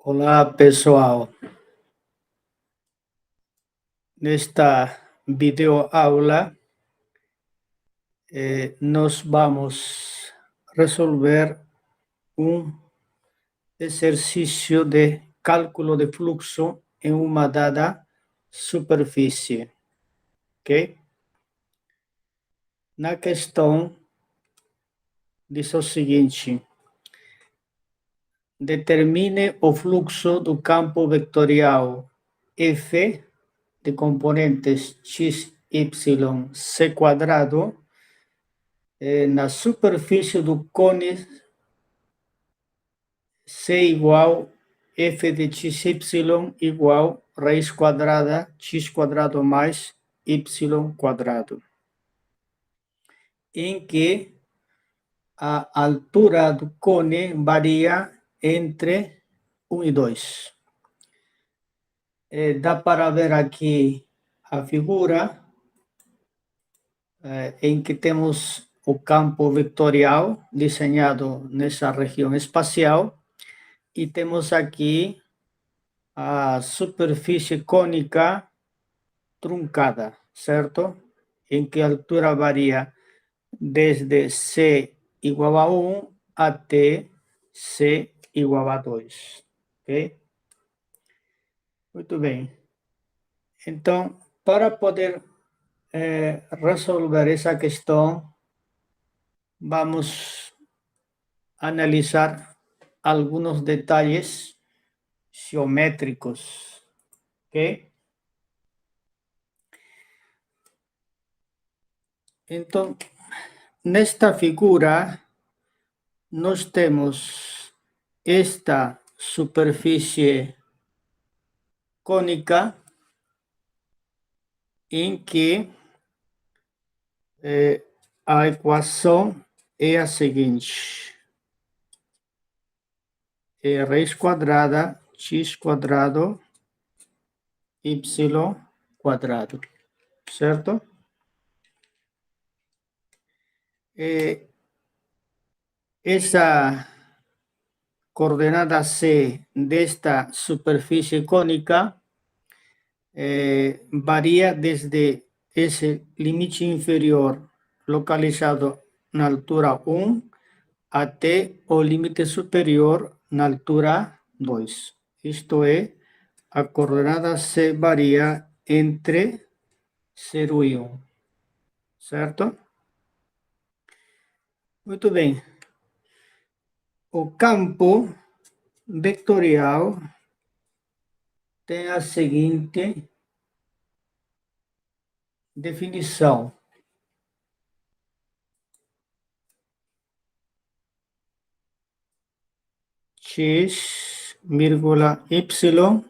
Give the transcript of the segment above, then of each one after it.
Olá, pessoal. Nesta videoaula, nós vamos resolver um exercício de cálculo de fluxo em uma dada superfície, ok? Na questão, diz o seguinte: determine o fluxo do campo vetorial F de componentes x, y, c quadrado na superfície do cone C igual f de xy igual raiz quadrada x quadrado mais y quadrado, em que a altura do cone varia entre 1 e 2. Dá para ver aqui a figura em que temos o campo vetorial desenhado nessa região espacial e temos aqui a superfície cônica truncada, certo? Em que a altura varia desde C igual a 1 até C igual a 2, ok? Muito bem. Então, para poder resolver essa questão, vamos analisar algunos detalles geométricos, ok? Então, nesta figura, nós temos esta superfície cônica em que a equação é a seguinte: é raiz quadrada x quadrado y quadrado, certo? Essa coordenada C desta superfície cônica varia desde esse limite inferior localizado na altura 1 até o limite superior na altura 2. Isto é, a coordenada C varia entre 0 e 1, certo? Muito bem. O campo vetorial tem a seguinte definição: x, y,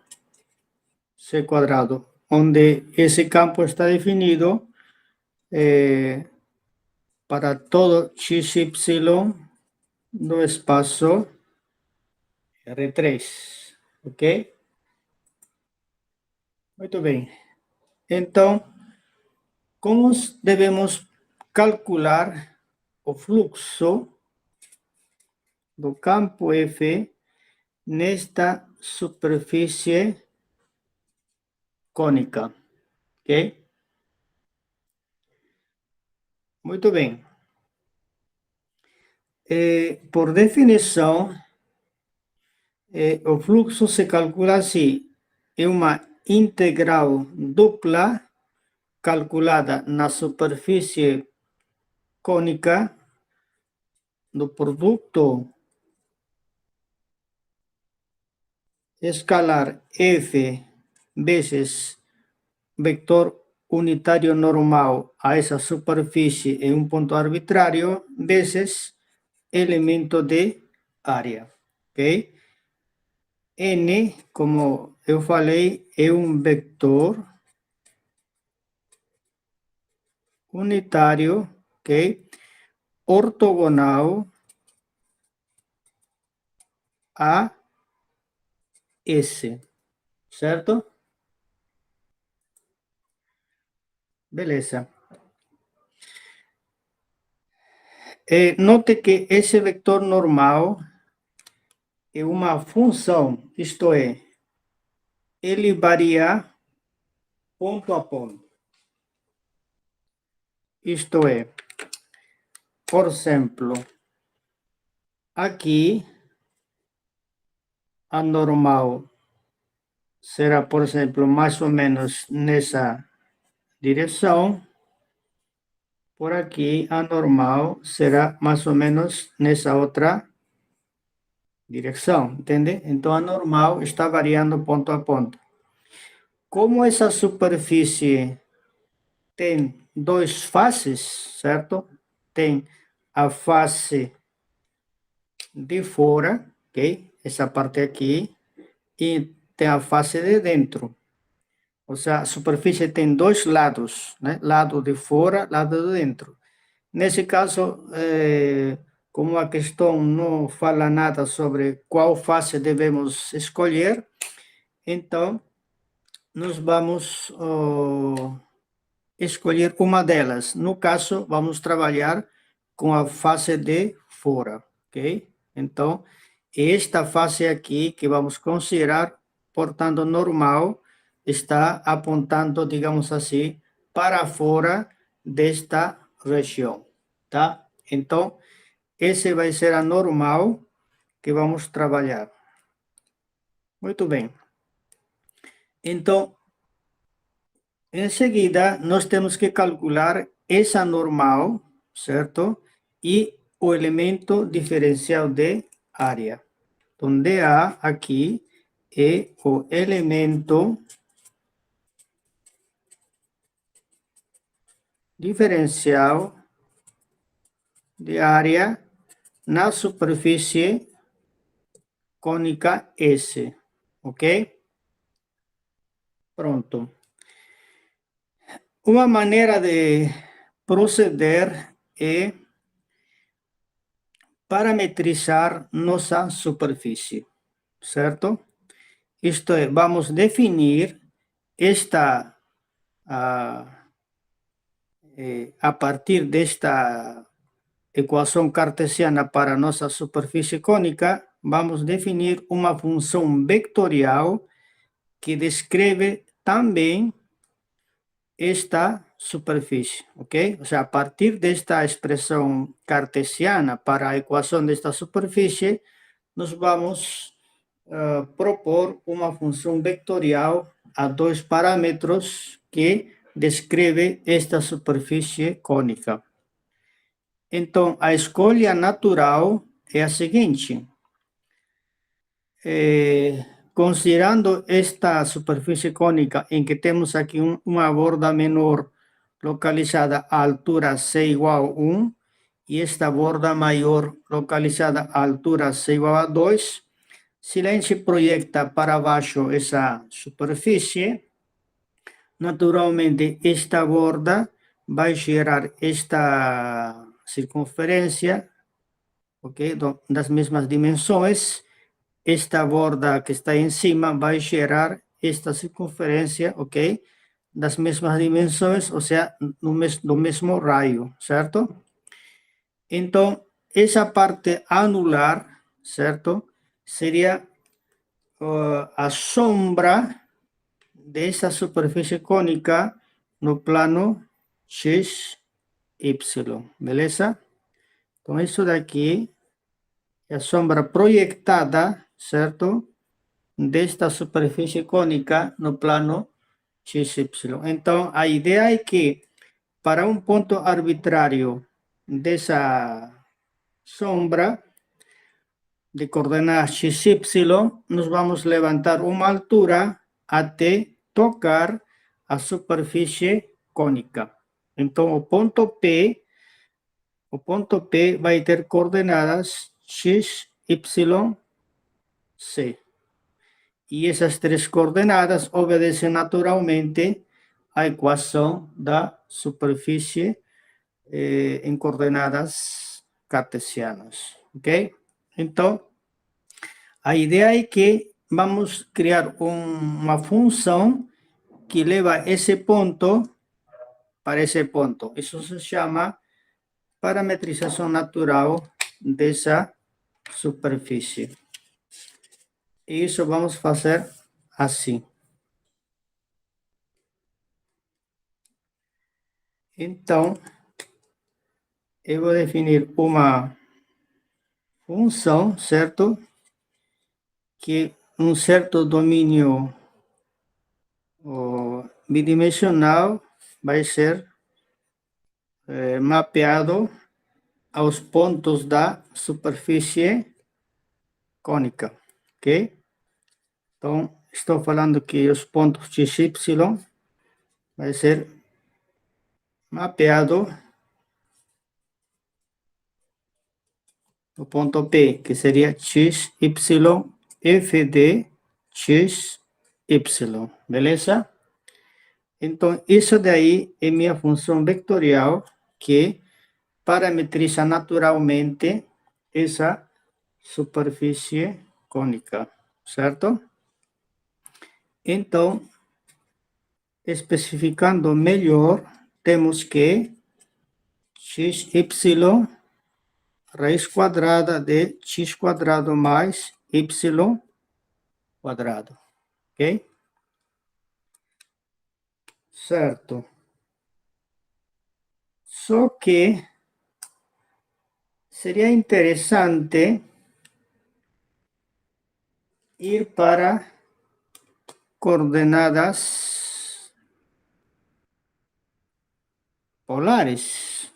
c quadrado, onde esse campo está definido para todo x, y no espaço R3, ok? Muito bem. Então, como devemos calcular o fluxo do campo F nesta superfície cônica, ok? Muito bem. Por definição, o fluxo se calcula assim: é uma integral dupla calculada na superfície cônica do produto escalar F vezes vector unitário normal a essa superfície em um ponto arbitrário vezes elemento de área, ok? N, como eu falei, é um vector unitário, ok? Ortogonal a S, certo? Beleza. Note que esse vector normal é uma função, isto é, ele varia ponto a ponto. Isto é, por exemplo, aqui a normal será, por exemplo, mais ou menos nessa direção. Por aqui a normal será mais ou menos nessa outra direção, entende? Então a normal está variando ponto a ponto. Como essa superfície tem duas faces, certo? Tem a face de fora, ok? Essa parte aqui, e tem a face de dentro. Ou seja, a superfície tem dois lados, né? Lado de fora, lado de dentro. Nesse caso, como a questão não fala nada sobre qual face devemos escolher, então nós vamos escolher uma delas. No caso, vamos trabalhar com a face de fora, ok? Então, esta face aqui que vamos considerar, portanto, normal, está apontando, digamos assim, para fora desta região, tá? Então, esse vai ser a normal que vamos trabalhar. Muito bem. Então, em seguida, nós temos que calcular essa normal, certo? E o elemento diferencial de área. Então, dA aqui é o elemento diferencial de área na superfície cônica S, ok? Pronto. Uma maneira de proceder é parametrizar nossa superfície, certo? Isto é, vamos definir esta, a partir desta equação cartesiana para nossa superfície cônica, vamos definir uma função vectorial que descreve também esta superfície, ok? Ou seja, a partir desta expressão cartesiana para a equação desta superfície, nós vamos propor uma função vectorial a dois parâmetros que descreve esta superfície cônica. Então, a escolha natural é a seguinte. Considerando esta superfície cônica em que temos aqui uma borda menor localizada à altura C igual a 1 e esta borda maior localizada à altura C igual a 2, se a gente proyecta para baixo essa superfície, naturalmente esta borda vai gerar esta circunferência, ok, das mesmas dimensões. Esta borda que está em cima vai gerar esta circunferência, ok, das mesmas dimensões, ou seja, do mesmo raio, certo? Então, essa parte anular, certo, seria a sombra dessa superfície cônica no plano x, y, beleza? Então, isso daqui é a sombra projetada, certo? Desta superfície cônica no plano x, y. Então, a ideia é que para um ponto arbitrário dessa sombra de coordenadas x, y, nós vamos levantar uma altura até tocar a superfície cônica. Então, o ponto P vai ter coordenadas x, y, c. E essas três coordenadas obedecem naturalmente à equação da superfície em coordenadas cartesianas, ok? Então, a ideia é que vamos criar uma função que leva esse ponto para esse ponto. Isso se chama parametrização natural dessa superfície. E isso vamos fazer assim. Então, eu vou definir uma função, certo? Que um certo domínio bidimensional vai ser mapeado aos pontos da superfície cônica, ok? Então, estou falando que os pontos x, y vai ser mapeado no ponto P, que seria x, y, f de x, y, beleza? Então, isso daí é minha função vetorial que parametriza naturalmente essa superfície cônica, certo? Então, especificando melhor, temos que x, y, raiz quadrada de x quadrado mais y quadrado, ok? Certo. Só que seria interessante ir para coordenadas polares,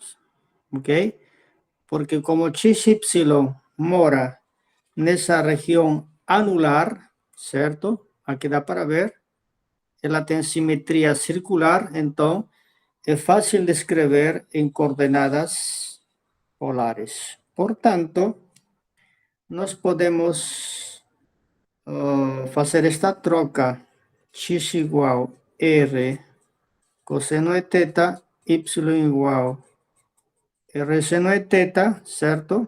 ok? Porque como x, y mora nessa região anular, certo? Aqui dá para ver, ela tem simetria circular, então é fácil de escrever em coordenadas polares. Portanto, nós podemos fazer esta troca x igual r cosseno de θ, y igual r seno de θ, certo?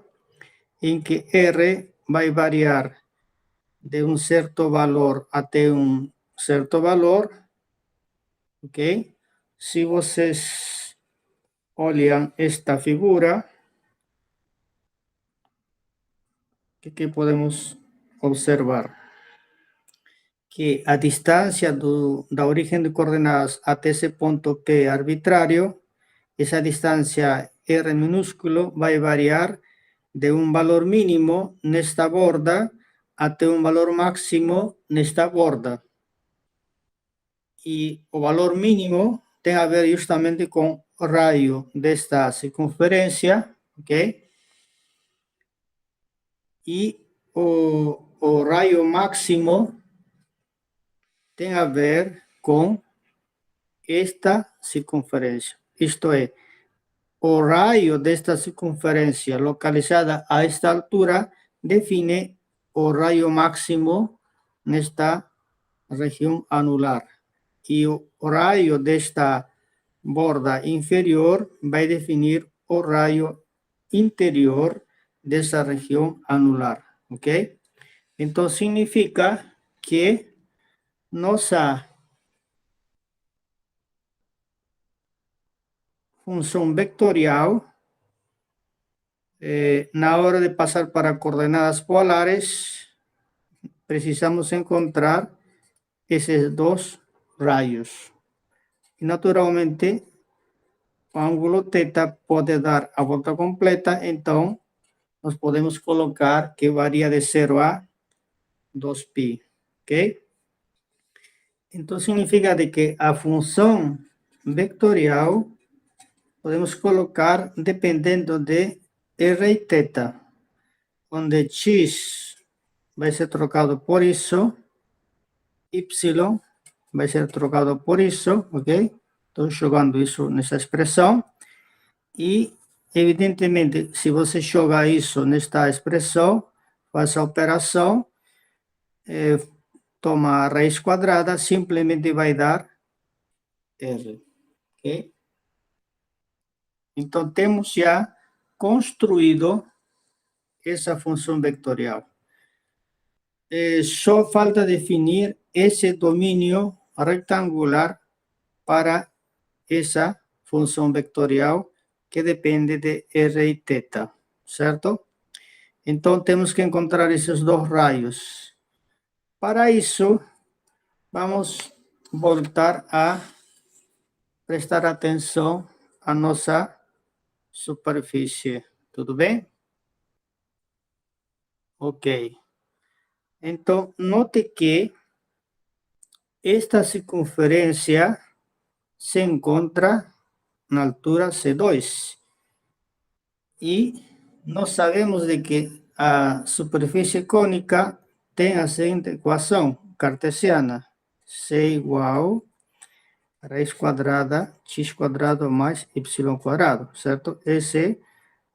Em que r vai variar de um certo valor até um certo valor, ok? Se vocês olham esta figura, o que podemos observar? Que a distância da origem de coordenadas até esse ponto P arbitrário, essa distância R minúsculo vai variar de um valor mínimo nesta borda até um valor máximo nesta borda. E o valor mínimo tem a ver justamente com o raio desta circunferência, ok? E o raio máximo tem a ver com esta circunferência. Isto é, o raio desta circunferência localizada a esta altura define o raio máximo nesta região anular. E o raio desta borda inferior vai definir o raio interior dessa região anular, ok? Então, significa que nossa função vetorial, na hora de passar para coordenadas polares, precisamos encontrar esses dois raios. E, naturalmente, o ângulo θ pode dar a volta completa, então, nós podemos colocar que varia de 0 a 2π, ok? Então, significa de que a função vetorial podemos colocar dependendo de r e θ, onde x vai ser trocado por isso, y vai ser trocado por isso, ok? Estou jogando isso nessa expressão. E, evidentemente, se você jogar isso nesta expressão, faz a operação, toma a raiz quadrada, simplesmente vai dar r, ok? Então, temos já construído essa função vetorial. Só falta definir esse domínio retangular para essa função vetorial que depende de r e θ, certo? Então, temos que encontrar esses dois raios. Para isso, vamos voltar a prestar atenção à nossa superfície. Tudo bem? Ok. Então, note que esta circunferência se encontra na altura C2. E nós sabemos de que a superfície cônica tem a seguinte equação cartesiana: C igual a raiz quadrada x quadrado mais y quadrado, certo? Essa é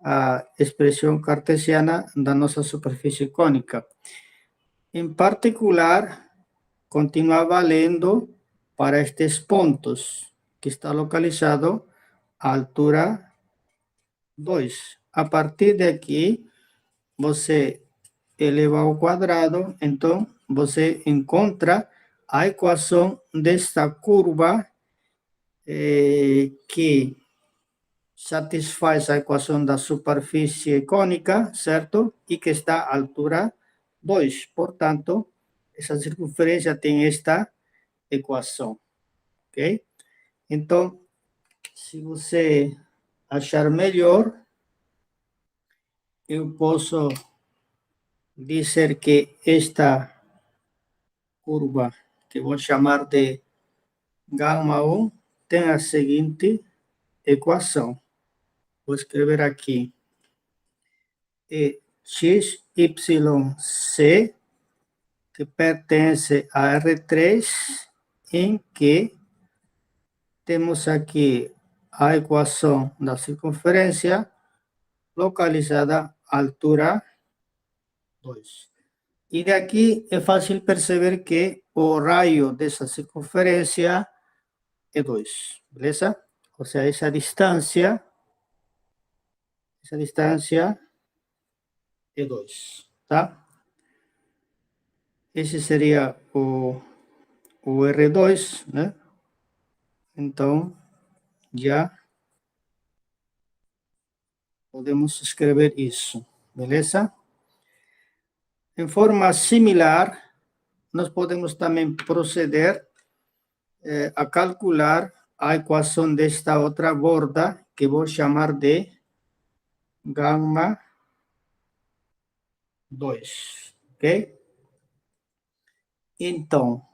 a expressão cartesiana da nossa superfície cônica. Em particular, continua valendo para estes pontos, que está localizado à altura 2. A partir de aqui, você eleva ao quadrado, então você encontra a equação desta curva que satisfaz a equação da superfície cônica, certo? E que está à altura 2. Portanto, essa circunferência tem esta equação, ok? Então, se você achar melhor, eu posso dizer que esta curva, que vou chamar de gama 1, tem a seguinte equação. Vou escrever aqui. É XYC, que pertence a R3, em que temos aqui a equação da circunferência localizada à altura 2. E daqui é fácil perceber que o raio dessa circunferência é 2, beleza? Ou seja, essa distância é 2, tá? Esse seria o R2, né? Então, já podemos escrever isso, beleza? Em forma similar, nós podemos também proceder a calcular a equação desta outra borda, que vou chamar de gama 2, ok? Então,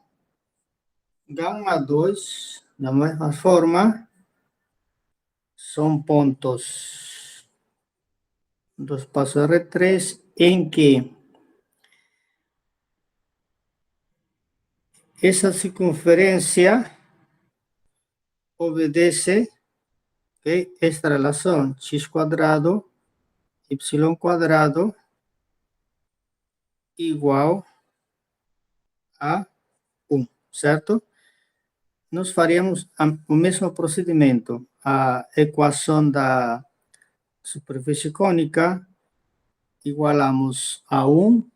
gama 2, da mesma forma, são pontos do espaço R3 em que essa circunferência obedece, okay, esta relação x quadrado, y quadrado igual a 1, certo? Nós faríamos o mesmo procedimento. A equação da superfície cônica igualamos a 1,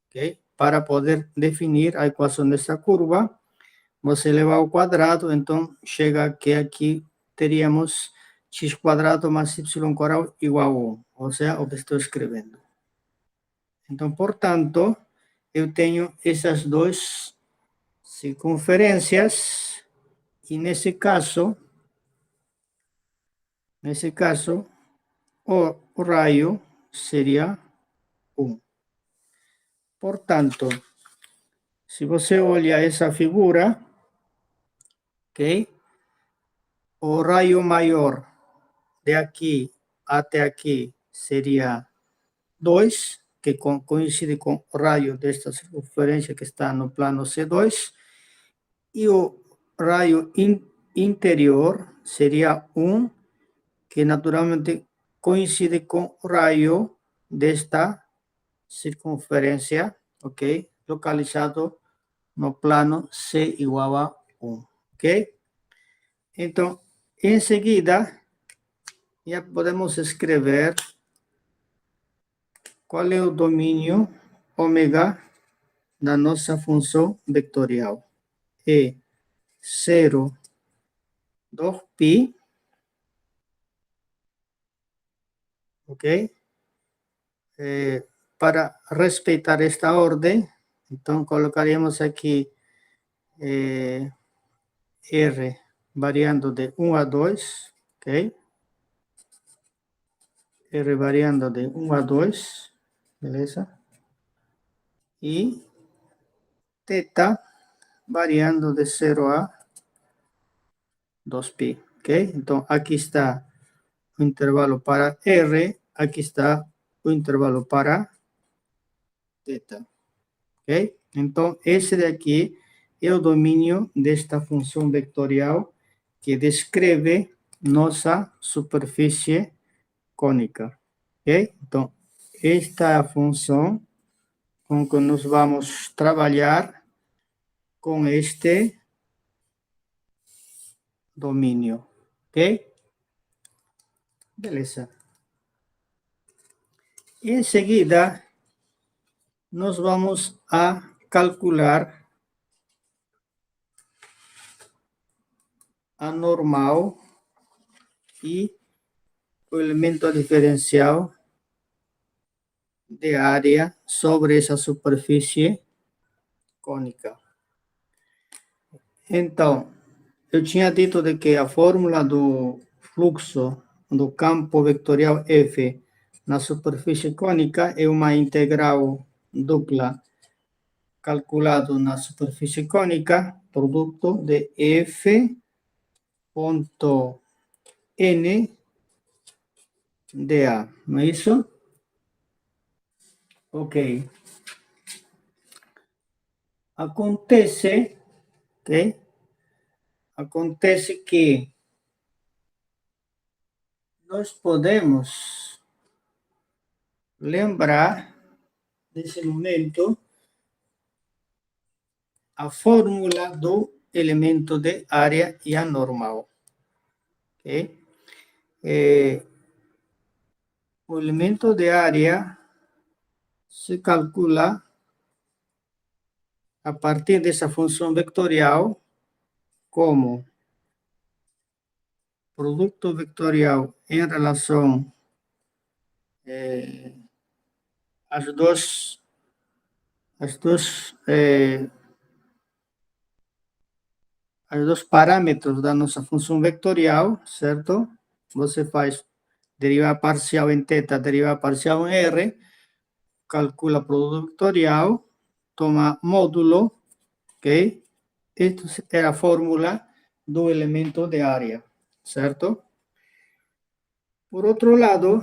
okay, para poder definir a equação dessa curva. Você leva ao quadrado, então chega que aqui teríamos x quadrado mais y quadrado igual a 1, ou seja, o que estou escrevendo. Então, portanto, eu tenho essas duas circunferências e nesse caso, o raio seria 1. Portanto, se você olha essa figura, ok? O raio maior de aqui até aqui seria 2, que coincide com o raio desta circunferência que está no plano C2, e o raio interior seria 1, que naturalmente coincide com o raio desta circunferência, ok? Localizado no plano C igual a 1, ok? Então, em seguida, já podemos escrever qual é o domínio ômega da nossa função vetorial. É 0 do π, ok? Para respeitar esta ordem, Então, colocaríamos aqui R variando de 1 a 2, ok? R variando de 1 a 2, beleza? E teta variando de 0 a 2pi, ok? Então, aqui está o intervalo para R, aqui está o intervalo para teta, ok? Então, esse daqui é o domínio desta função vetorial que descreve nossa superfície cônica, ok? Então, esta é a função com que nós vamos trabalhar com este domínio, ok? Beleza. Em seguida, nós vamos a calcular a normal e o elemento diferencial de área sobre essa superfície cônica. Então, eu tinha dito de que a fórmula do fluxo do campo vetorial F na superfície cônica é uma integral dupla calculado na superfície cônica, produto de F ponto N dA, não é isso? Ok. Acontece, ok? Acontece que nós podemos lembrar, nesse momento, a fórmula do elemento de área e a normal. Okay? O elemento de área se calcula a partir dessa função vetorial como produto vetorial em relação às dois parâmetros da nossa função vetorial, certo? Você faz derivada parcial em θ, derivada parcial em R, calcula produto vetorial, toma módulo, ok? Esta é a fórmula do elemento de área, certo? Por outro lado,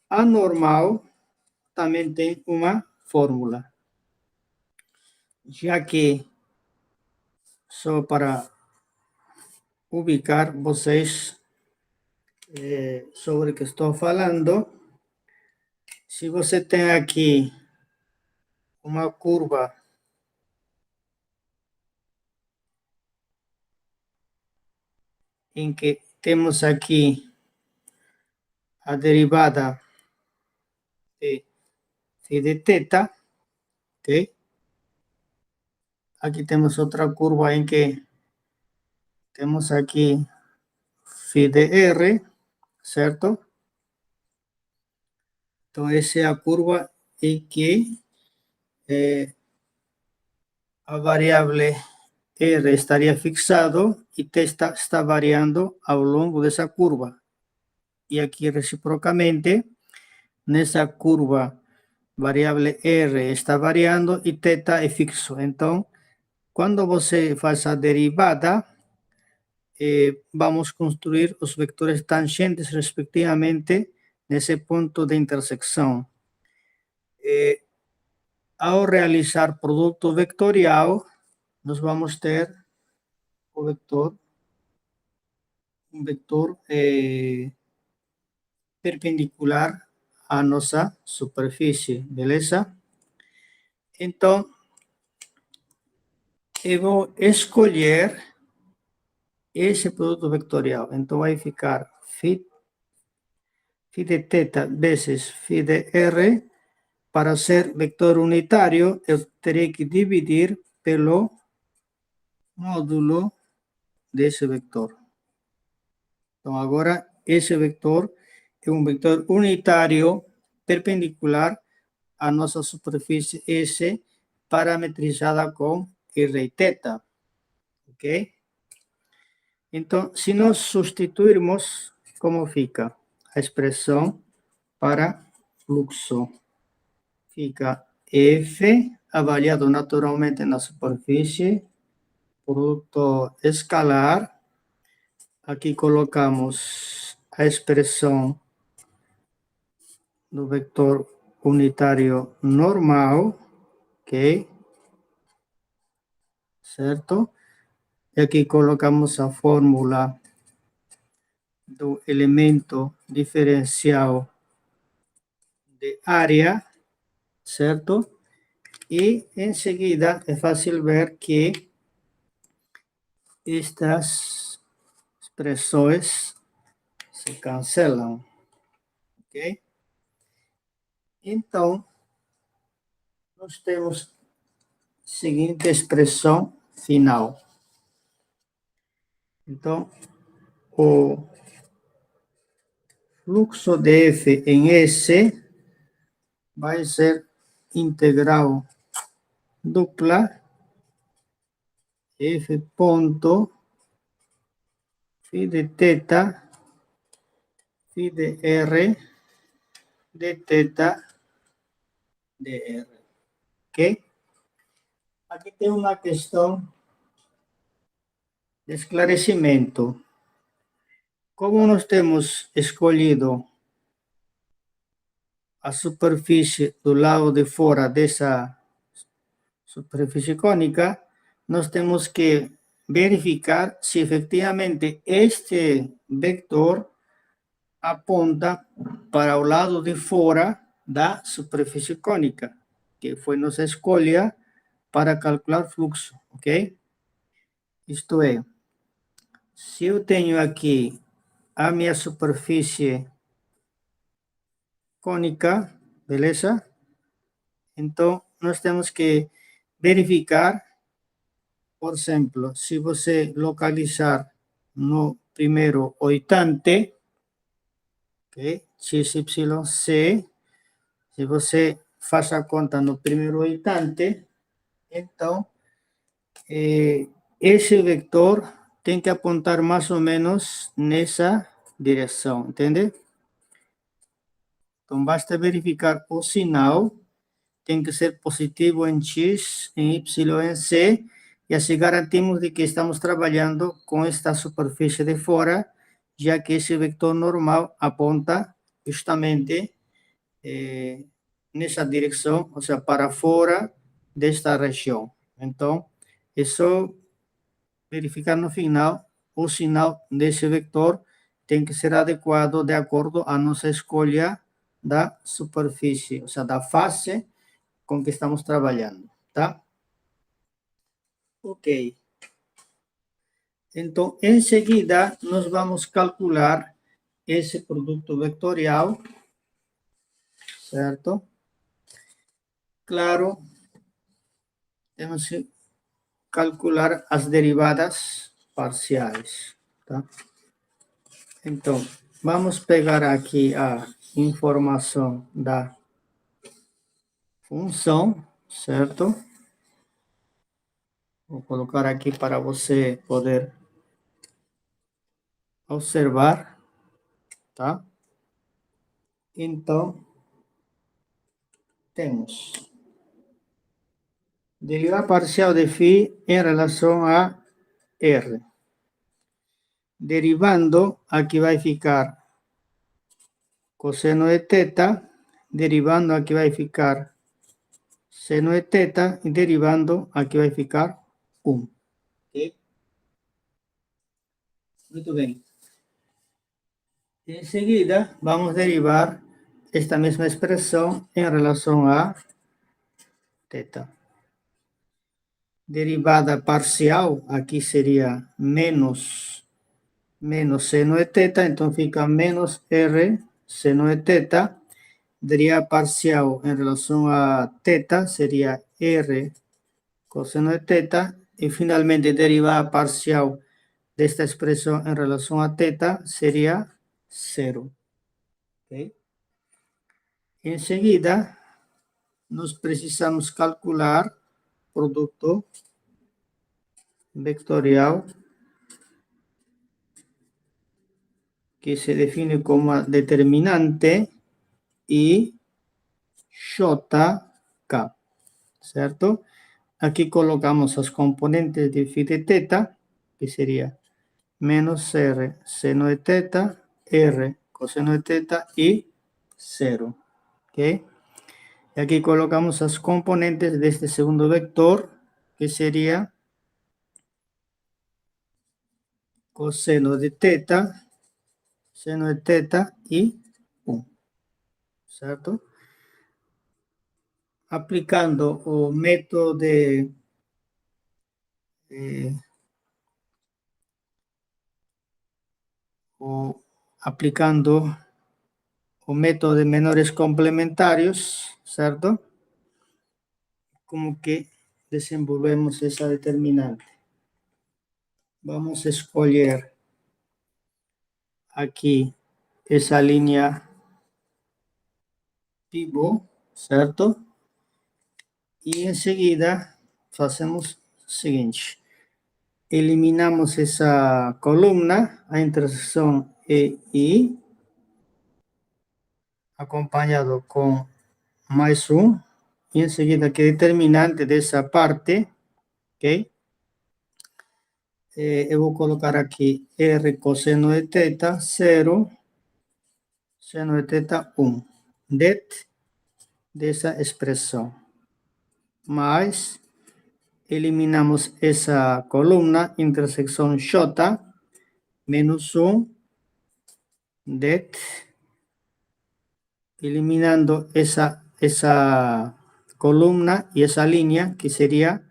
a normal também tem uma fórmula, já que, só para ubicar vocês sobre o que estou falando, se você tem aqui uma curva em que temos aqui a derivada de phi de θ, ok? Aqui temos outra curva em que temos aqui phi de R, certo? Então, essa é a curva em que a variável R estaria fixado e T está variando ao longo dessa curva. E aqui, reciprocamente, nessa curva, variável R está variando e θ é fixo. Então, quando você faz a derivada, vamos construir os vetores tangentes, respectivamente, nesse ponto de intersecção. Ao realizar produto vetorial, nós vamos ter o vetor, um vetor perpendicular à nossa superfície, beleza? Então, eu vou escolher esse produto vetorial. Então, vai ficar phi de θ vezes phi de R. Para ser vector unitário, eu terei que dividir pelo módulo desse vector. Então, agora, esse vector é um vector unitário perpendicular à nossa superfície S parametrizada con R y teta. ¿Ok? Entonces, si nós substituirmos, como fica? A expressão para fluxo fica F, avaliado naturalmente na superfície, produto escalar. Aqui colocamos a expressão do vector unitário normal, ok? Certo? E aqui colocamos a fórmula do elemento diferencial de área, certo? E em seguida é fácil ver que estas expressões se cancelam, ok? Então, nós temos a seguinte expressão final. Então, o fluxo de F em S vai ser integral dupla F ponto phi de teta phi de R de teta de R. Ok? Aqui tem uma questão de esclarecimento. Como nós temos escolhido a superfície do lado de fora dessa superfície cônica, nós temos que verificar se efectivamente este vector aponta para o lado de fora da superfície cônica, que foi nossa escolha para calcular fluxo, ok? Isto é, se eu tenho aqui a minha superfície cônica, beleza? Então, nós temos que verificar, por exemplo, se você localizar no primeiro oitante, ok? XYC, se você faz a conta no primeiro oitante, então, esse vector tem que apontar mais ou menos nessa direção, entende? Então, basta verificar o sinal, tem que ser positivo em X, em Y, em C, e assim garantimos de que estamos trabalhando com esta superfície de fora, já que esse vector normal aponta justamente nessa direção, ou seja, para fora desta região. Então, é só verificar no final, o sinal desse vector tem que ser adequado de acordo à nossa escolha da superfície, ou seja, da face com que estamos trabalhando, tá? Ok. Então, em seguida, nós vamos calcular esse produto vetorial, certo? Claro, temos que calcular as derivadas parciais, tá? Então, vamos pegar aqui a informação da função, certo? Vou colocar aqui para você poder observar, tá? Então, temos derivada parcial de φ em relação a R. Derivando, aqui vai ficar cosseno de teta, derivando, aqui vai ficar seno de teta, e derivando, aqui vai ficar 1. Ok? Muito bem. Em seguida, vamos derivar esta mesma expressão em relação a teta. Derivada parcial, aqui seria menos seno de teta, então fica menos R seno de teta. Derivada parcial em relação a teta seria R cosseno de teta. E finalmente, derivada parcial desta expressão em relação a teta seria 0. Okay? Em seguida, nós precisamos calcular produto vectorial que se define como determinante y JK, ¿cierto? Aquí colocamos los componentes de phi de teta, que sería menos R seno de teta, R coseno de teta y 0. ¿Ok? Y aquí colocamos los componentes de este segundo vector, que sería coseno de teta, seno de teta y 1. ¿Cierto? Aplicando o método de o aplicando o método de menores complementarios, ¿cierto? Como que desenvolvemos esa determinante. Vamos a escoger aquí esa línea pivot, ¿cierto? Y enseguida hacemos lo siguiente. Eliminamos esa columna a intersección E I, acompañado con más 1, y enseguida que determinante de esa parte, ¿ok? Eu vou colocar aqui R coseno de teta 0, seno de teta 1, dessa expressão. Mas eliminamos essa coluna, intersecção J, menos 1, eliminando essa columna y esa línea, que sería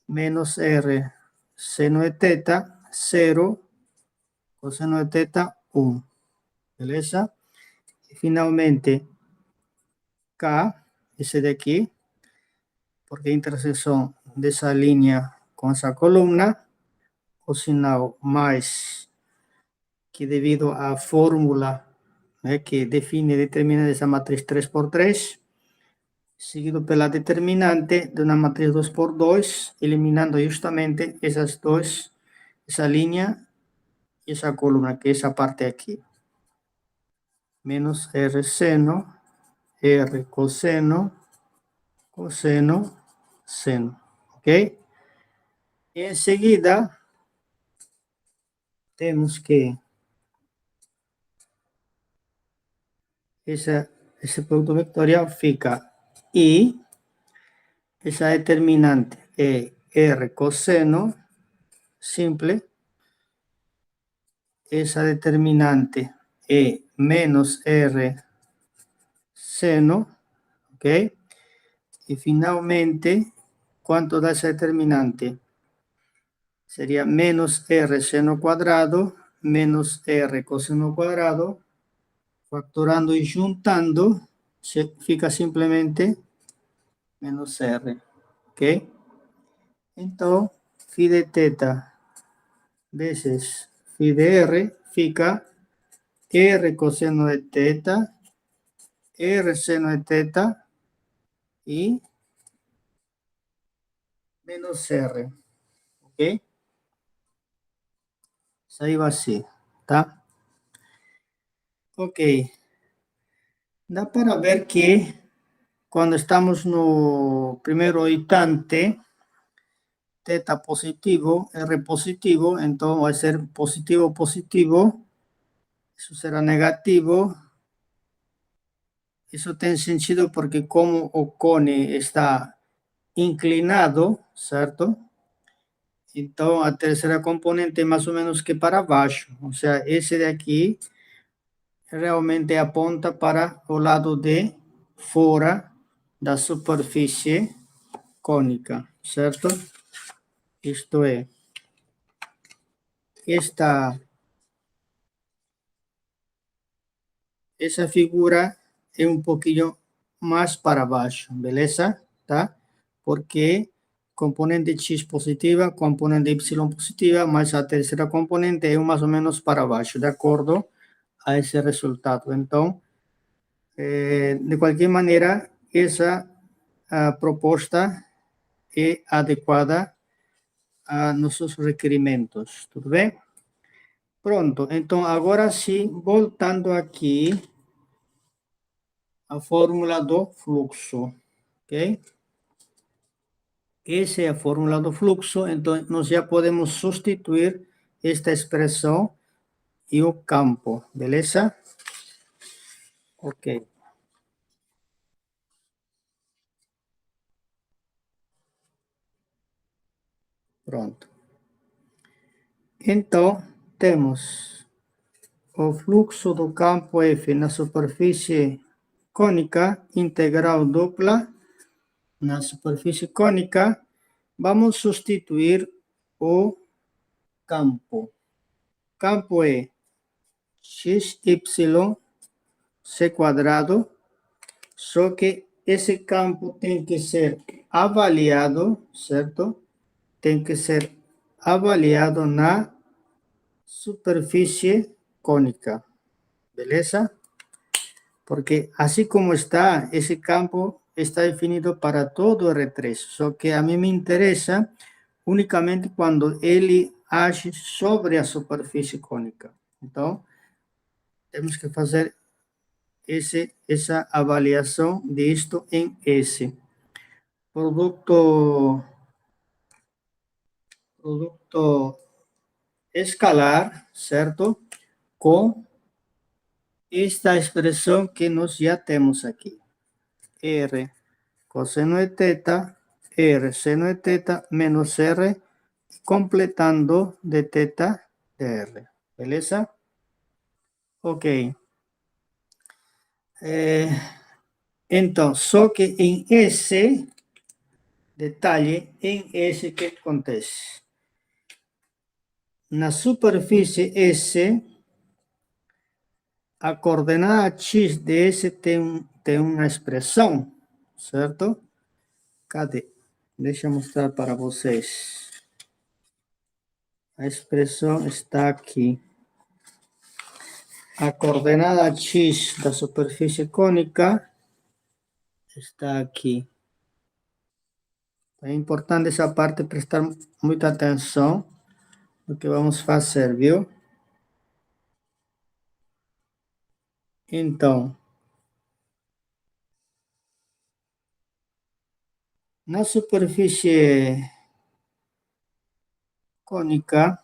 menos R seno de teta 0, coseno de teta 1. Beleza? Y finalmente, K, ese de aquí, porque intersección de esa línea con esa columna, o sinal más que debido a fórmula que define y determina esa matriz 3x3, seguido pela determinante de una matriz 2x2, eliminando justamente esas dos, esa línea y esa columna, que es esa parte aquí. Menos R seno, R coseno, coseno, seno. ¿Ok? Y enseguida tenemos que ese producto vectorial fica I, esa determinante R coseno simple, esa determinante menos R seno, ¿ok? Y finalmente, ¿cuánto da esa determinante? Sería menos R seno cuadrado, menos R coseno cuadrado, factorando y juntando, fica simplemente menos R, ¿ok? Entonces, phi de teta veces phi de R fica R coseno de teta, R seno de teta y menos R, ¿ok? Isso aí vai ser, tá? Ok. Dá para ver que quando estamos no primeiro instante, teta positivo, R positivo, então vai ser positivo, positivo, isso será negativo. Isso tem sentido porque como o cone está inclinado, certo? Então a terceira componente é mais ou menos que para baixo, ou seja, esse daqui realmente aponta para o lado de fora da superfície cônica, certo? Isto é, essa figura é um pouquinho mais para baixo, beleza? Tá? Porque componente X positiva, componente Y positiva, mais a terceira componente é mais ou menos para baixo, de acordo a esse resultado. Então, de qualquer maneira, essa proposta e adequada a nossos requerimentos, tudo bem? Pronto, então agora sim, voltando aqui a fórmula do fluxo, ok? Essa é a fórmula do fluxo, então nós já podemos substituir esta expressão e o campo, beleza? Ok, pronto. Então, temos o fluxo do campo F na superfície cônica, integral dupla, na superfície cônica, vamos substituir o campo. Campo é xy c quadrado, só que esse campo tem que ser avaliado, certo? Tem que ser avaliado na superfície cônica, beleza? Porque assim como está, esse campo está definido para todo R3, só que a mim me interessa unicamente quando ele age sobre a superfície cônica. Então, temos que fazer essa avaliação disto em S. Produto escalar, certo? Com esta expressão que nós já temos aqui. R cosseno de teta, R seno de teta, menos R, completando de teta de R. Beleza? Ok. Então, só que em esse detalhe, em esse que acontece? Na superfície S, a coordenada x de S tem uma expressão, certo? Cadê? Deixa eu mostrar para vocês. A expressão está aqui. A coordenada x da superfície cônica está aqui. É importante essa parte prestar muita atenção no que vamos fazer, viu? Então, na superfície cônica,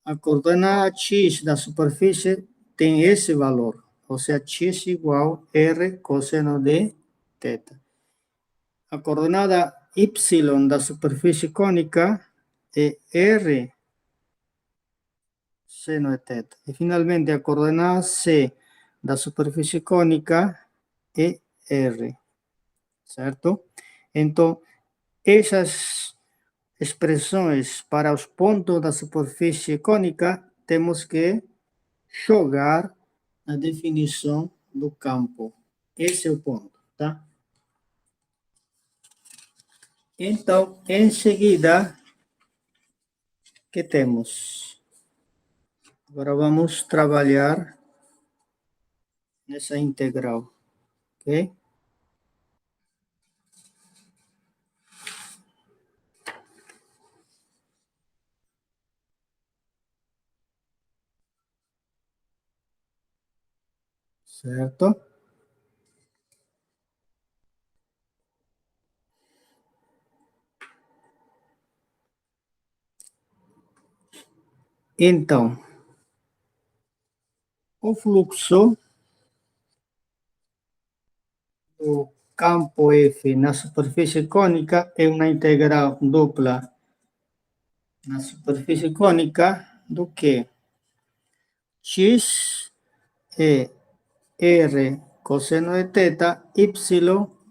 a coordenada x da superfície tem esse valor, ou seja, x igual r cosseno de teta. A coordenada y da superfície cônica é r seno de teta. E finalmente a coordenada c da superfície cônica é r, certo? Então, essas expressões para os pontos da superfície cônica temos que jogar a definição do campo. Esse é o ponto, tá? Então, em seguida, que temos? Agora vamos trabalhar nessa integral, ok? Certo? Então, o fluxo do campo F na superfície cônica é uma integral dupla na superfície cônica do que x é r cosseno de teta, y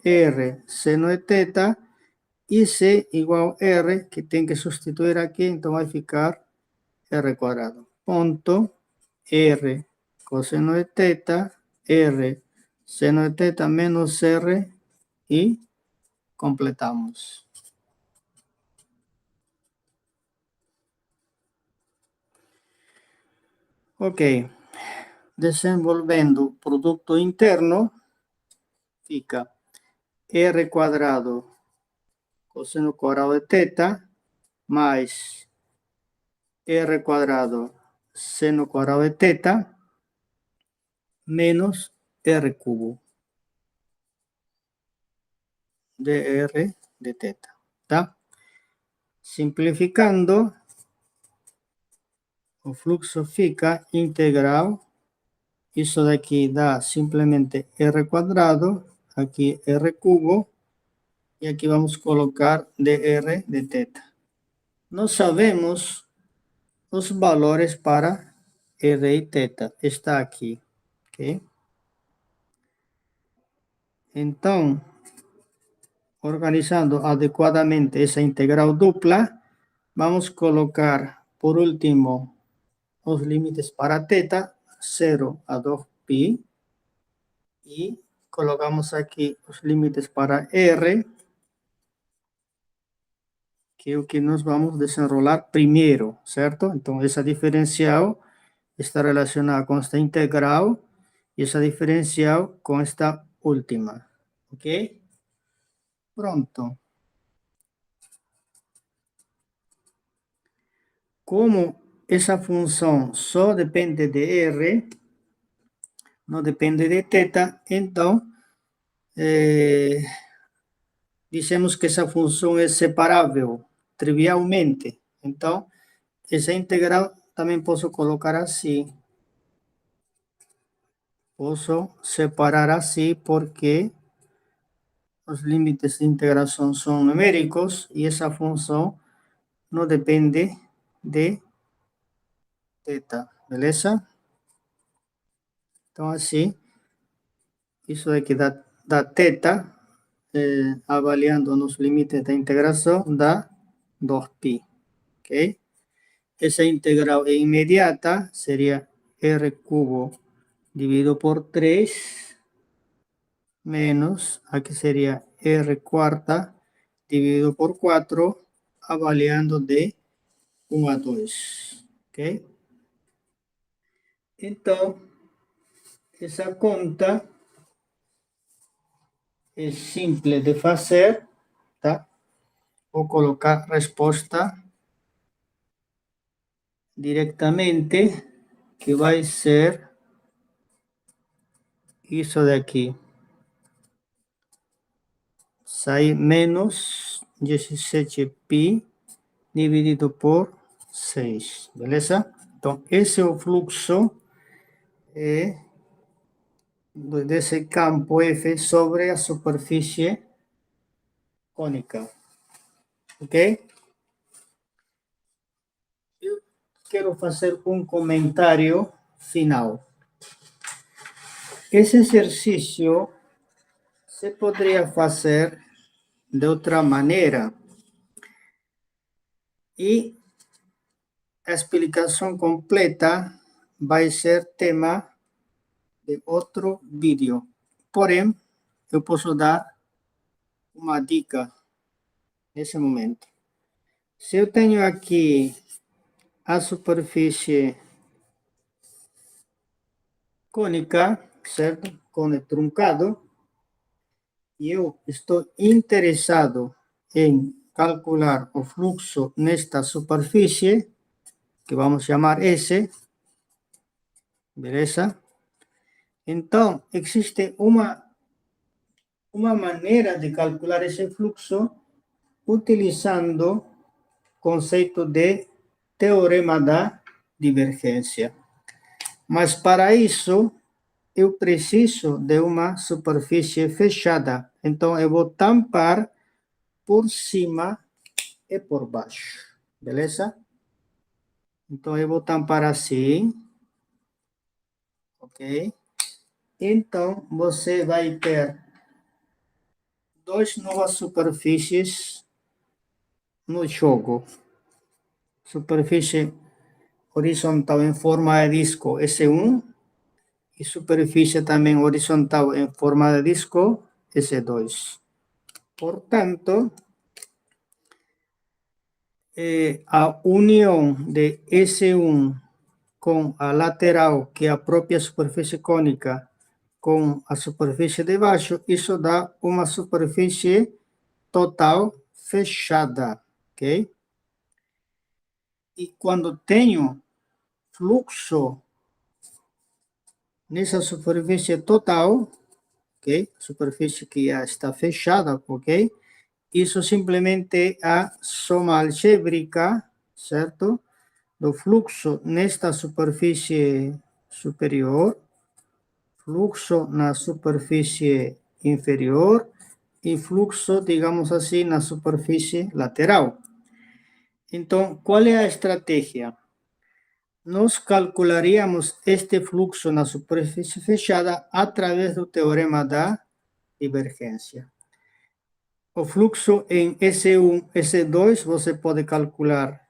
r seno de teta, e c igual a r, que tem que substituir aqui, então vai ficar r quadrado. Ponto r cosseno de teta, r seno de teta menos r, e completamos. Ok, desenvolvendo o produto interno, fica r quadrado Cosseno cuadrado de teta más r cuadrado seno cuadrado de teta menos r cubo de r de teta. ¿Tá? Simplificando, o fluxo fica integral. Isso daqui dá simplesmente r cuadrado, aqui r cubo, e aqui vamos colocar dr de teta. Nós sabemos os valores para r e teta, está aqui, ok? Então, organizando adequadamente essa integral dupla, vamos colocar, por último, os limites para teta, 0 a 2pi, e colocamos aqui os limites para r, que é o que nós vamos desenrolar primeiro, certo? Então, essa diferencial está relacionada com esta integral e essa diferencial com esta última, ok? Pronto. Como essa função só depende de r, não depende de teta, então dizemos que essa função é separável trivialmente. Então, essa integral também posso colocar assim. Posso separar assim porque os limites de integração são numéricos e essa função não depende de teta, beleza? Então, assim, isso daqui dá teta, avaliando nos limites da integração, dá 2π, ok? Essa integral é imediata, seria r cubo dividido por 3, menos, aqui seria r quarta dividido por 4, avaliando de 1 a 2, ok? Então, essa conta é simples de fazer, tá? Vou colocar resposta diretamente, que vai ser isso daqui. Sai menos 17π dividido por 6, beleza? Então, esse é o fluxo desse campo F sobre a superfície cônica, ok? Eu quero fazer um comentário final. Esse exercício se poderia fazer de outra maneira e a explicação completa vai ser tema de outro vídeo. Porém, eu posso dar uma dica nesse momento. Se eu tenho aqui a superfície cônica, certo? Cone truncado, e eu estou interessado em calcular o fluxo nesta superfície, que vamos chamar S, beleza? Então, existe uma maneira de calcular esse fluxo utilizando o conceito de teorema da divergência. Mas para isso, eu preciso de uma superfície fechada. Então, eu vou tampar por cima e por baixo, beleza? Então, eu vou tampar assim, ok? Então, você vai ter duas novas superfícies no jogo. Superfície horizontal em forma de disco S1 e superfície também horizontal em forma de disco S2. Portanto, a união de S1 com a lateral, que é a própria superfície cônica, com a superfície de baixo, isso dá uma superfície total fechada, ok? E quando tenho fluxo nessa superfície total, ok? Superfície que já está fechada, ok? Isso simplesmente é a soma algébrica, certo? Do fluxo nesta superfície superior, fluxo na superfície inferior e fluxo, digamos assim, na superfície lateral. Então, qual é a estratégia? Nós calcularíamos este fluxo na superfície fechada através do teorema da divergência. O fluxo em S1, S2, você pode calcular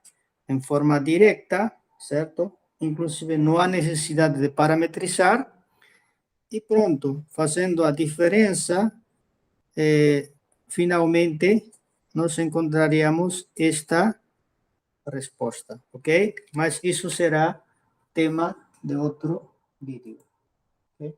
em forma direta, certo? Inclusive, não há necessidade de parametrizar. E pronto, fazendo a diferença, finalmente, nós encontraríamos esta resposta, ok? Mas isso será tema de outro vídeo, ok?